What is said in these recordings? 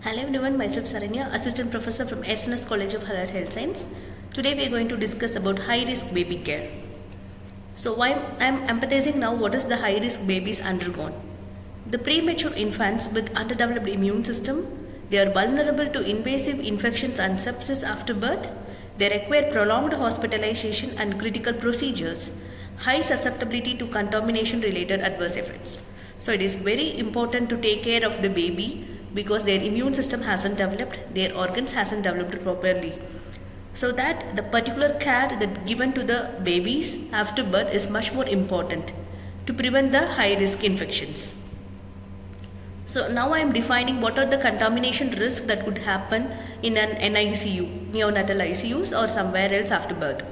Hello everyone, myself Saranya, Assistant Professor from SNS College of Allied Health Science. Today we are going to discuss about high-risk baby care. So why I am empathizing now, what is the high-risk babies undergone? The premature infants with underdeveloped immune system, they are vulnerable to invasive infections and sepsis after birth. They require prolonged hospitalization and critical procedures. High susceptibility to contamination-related adverse effects. So it is very important to take care of the baby because their immune system hasn't developed, their organs hasn't developed properly. So that the particular care that given to the babies after birth is much more important to prevent the high risk infections. So now I am defining what are the contamination risks that could happen in an NICU, neonatal ICUs or somewhere else after birth.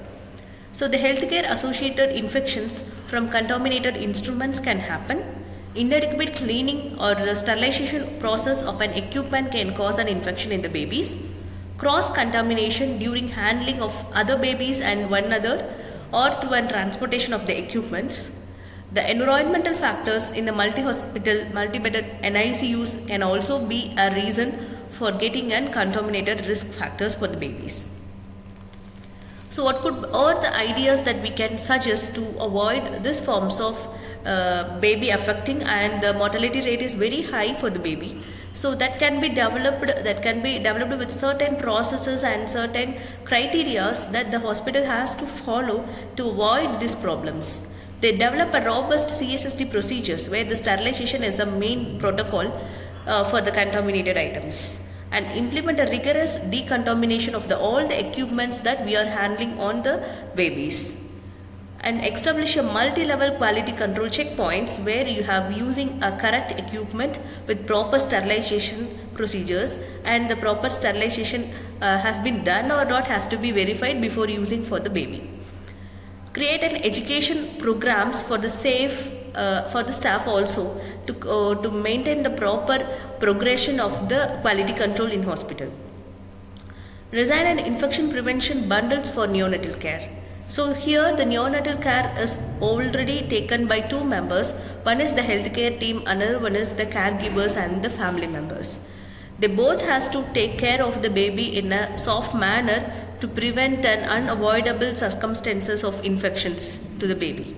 So the healthcare associated infections from contaminated instruments can happen. Inadequate cleaning or sterilization process of an equipment can cause an infection in the babies. Cross-contamination during handling of other babies and one another or through and transportation of the equipments. The environmental factors in the multi-hospital, multi-bedded NICUs can also be a reason for getting uncontaminated risk factors for the babies. So what are the ideas that we can suggest to avoid these forms of baby affecting, and the mortality rate is very high for the baby. So that can be developed with certain processes and certain criteria that the hospital has to follow to avoid these problems. They develop a robust CSSD procedures where the sterilization is a main protocol for the contaminated items, and implement a rigorous decontamination of all the equipments that we are handling on the babies, and establish a multi-level quality control checkpoints where you have using a correct equipment with proper sterilization procedures, and the proper sterilization has been done or not has to be verified before using for the baby. Create an education programs for the for the staff also to maintain the proper progression of the quality control in hospital. Design an infection prevention bundles for neonatal care. So here the neonatal care is already taken by two members. One is the healthcare team, another one is the caregivers and the family members. They both has to take care of the baby in a soft manner to prevent an unavoidable circumstances of infections to the baby.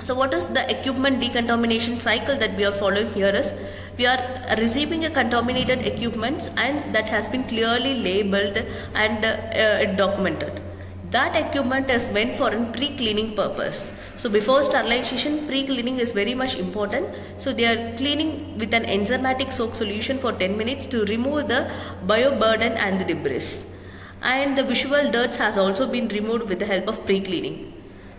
So what is the equipment decontamination cycle that we are following here is, we are receiving a contaminated equipment and that has been clearly labeled and documented. That equipment is meant for a pre-cleaning purpose. So before sterilization, pre-cleaning is very much important. So they are cleaning with an enzymatic soak solution for 10 minutes to remove the bioburden and the debris. And the visual dirt has also been removed with the help of pre-cleaning.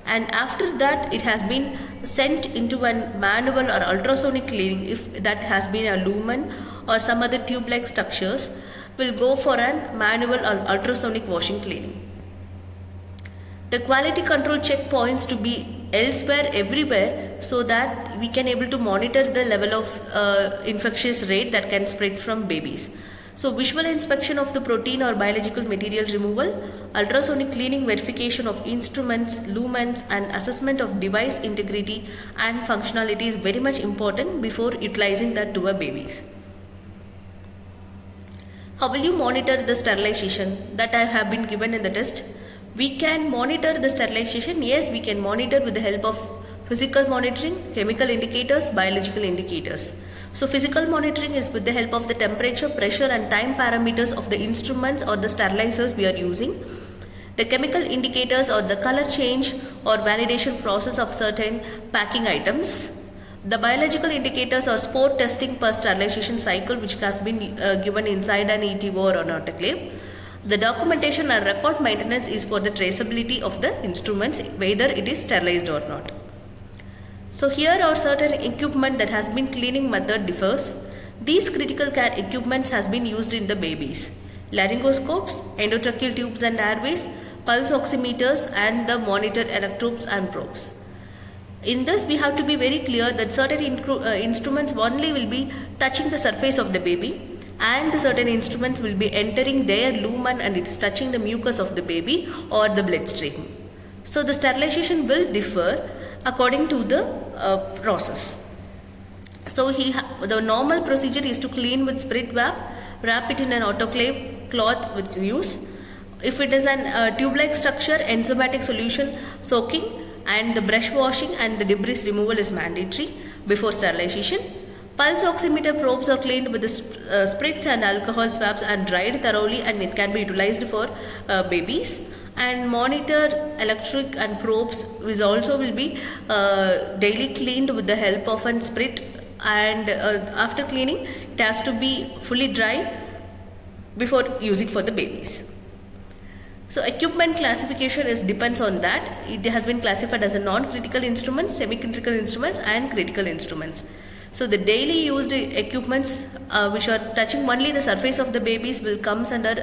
And after that, it has been sent into a manual or ultrasonic cleaning. If that has been a lumen or some other tube-like structures, will go for a manual or ultrasonic washing cleaning. The quality control checkpoints to be elsewhere, everywhere, so that we can able to monitor the level of infectious rate that can spread from babies. So visual inspection of the protein or biological material removal, ultrasonic cleaning, verification of instruments, lumens, and assessment of device integrity and functionality is very much important before utilizing that to our babies. How will you monitor the sterilization that I have been given in the test? We can monitor the sterilization. Yes, we can monitor with the help of physical monitoring, chemical indicators, biological indicators. So physical monitoring is with the help of the temperature, pressure and time parameters of the instruments or the sterilizers we are using. The chemical indicators or the color change or validation process of certain packing items. The biological indicators are spore testing per sterilization cycle, which has been given inside an ETO or an autoclave. The documentation and record maintenance is for the traceability of the instruments, whether it is sterilized or not. So here are certain equipment that has been cleaning method differs. These critical care equipments has been used in the babies. Laryngoscopes, endotracheal tubes and airways, pulse oximeters and the monitor electrodes and probes. In this we have to be very clear that certain instruments only will be touching the surface of the baby, and the certain instruments will be entering their lumen and it is touching the mucus of the baby or the bloodstream. So the sterilization will differ according to the process. So the normal procedure is to clean with spirit wrap it in an autoclave cloth with use. If it is an tube-like structure, enzymatic solution soaking and the brush washing and the debris removal is mandatory before sterilization. Pulse oximeter probes are cleaned with the spritz and alcohol swabs and dried thoroughly, and it can be utilized for babies. And monitor electric and probes which also will be daily cleaned with the help of an sprit, and after cleaning it has to be fully dry before using for the babies. So equipment classification depends on that. It has been classified as a non-critical instruments, semi-critical instruments and critical instruments. So the daily used equipments which are touching only the surface of the babies will comes under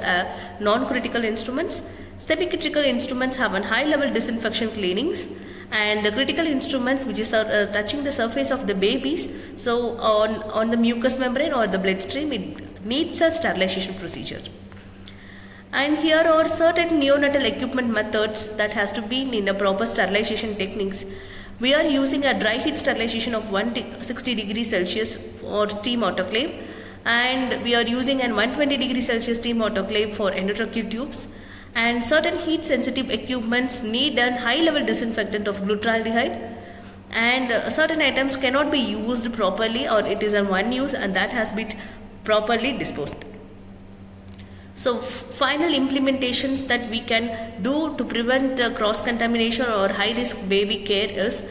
non-critical instruments. Semi-critical instruments have a high level disinfection cleanings, and the critical instruments which is touching the surface of the babies, so on the mucous membrane or the bloodstream, it needs a sterilization procedure. And here are certain neonatal equipment methods that has to be in a proper sterilization techniques. We are using a dry heat sterilization of 160 degrees Celsius for steam autoclave, and we are using an 120 degrees Celsius steam autoclave for endotracheal tubes. And certain heat sensitive equipments need a high level disinfectant of glutaraldehyde, and certain items cannot be used properly or it is a one use, and that has been properly disposed. So final implementations that we can do to prevent cross contamination or high risk baby care is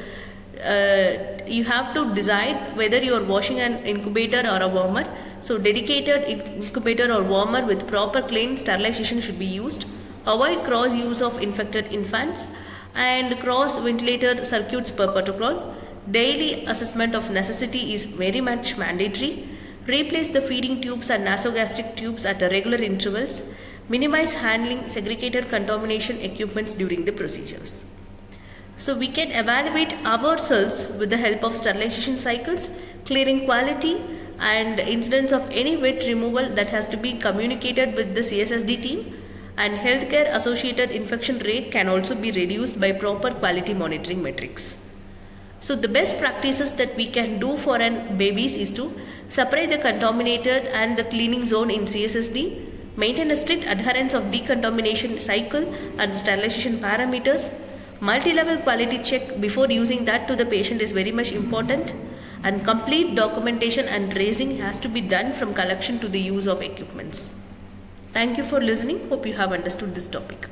you have to decide whether you are washing an incubator or a warmer. So dedicated incubator or warmer with proper clean sterilization should be used. Avoid cross use of infected infants and cross ventilator circuits per protocol. Daily assessment of necessity is very much mandatory. Replace the feeding tubes and nasogastric tubes at regular intervals. Minimize handling segregated contamination equipments during the procedures. So we can evaluate ourselves with the help of sterilization cycles, clearing quality and incidents of any wet removal that has to be communicated with the CSSD team, and healthcare associated infection rate can also be reduced by proper quality monitoring metrics. So the best practices that we can do for babies is to separate the contaminated and the cleaning zone in CSSD, maintain a strict adherence of decontamination cycle and sterilization parameters. Multi-level quality check before using that to the patient is very much important, and complete documentation and tracing has to be done from collection to the use of equipments. Thank you for listening. Hope you have understood this topic.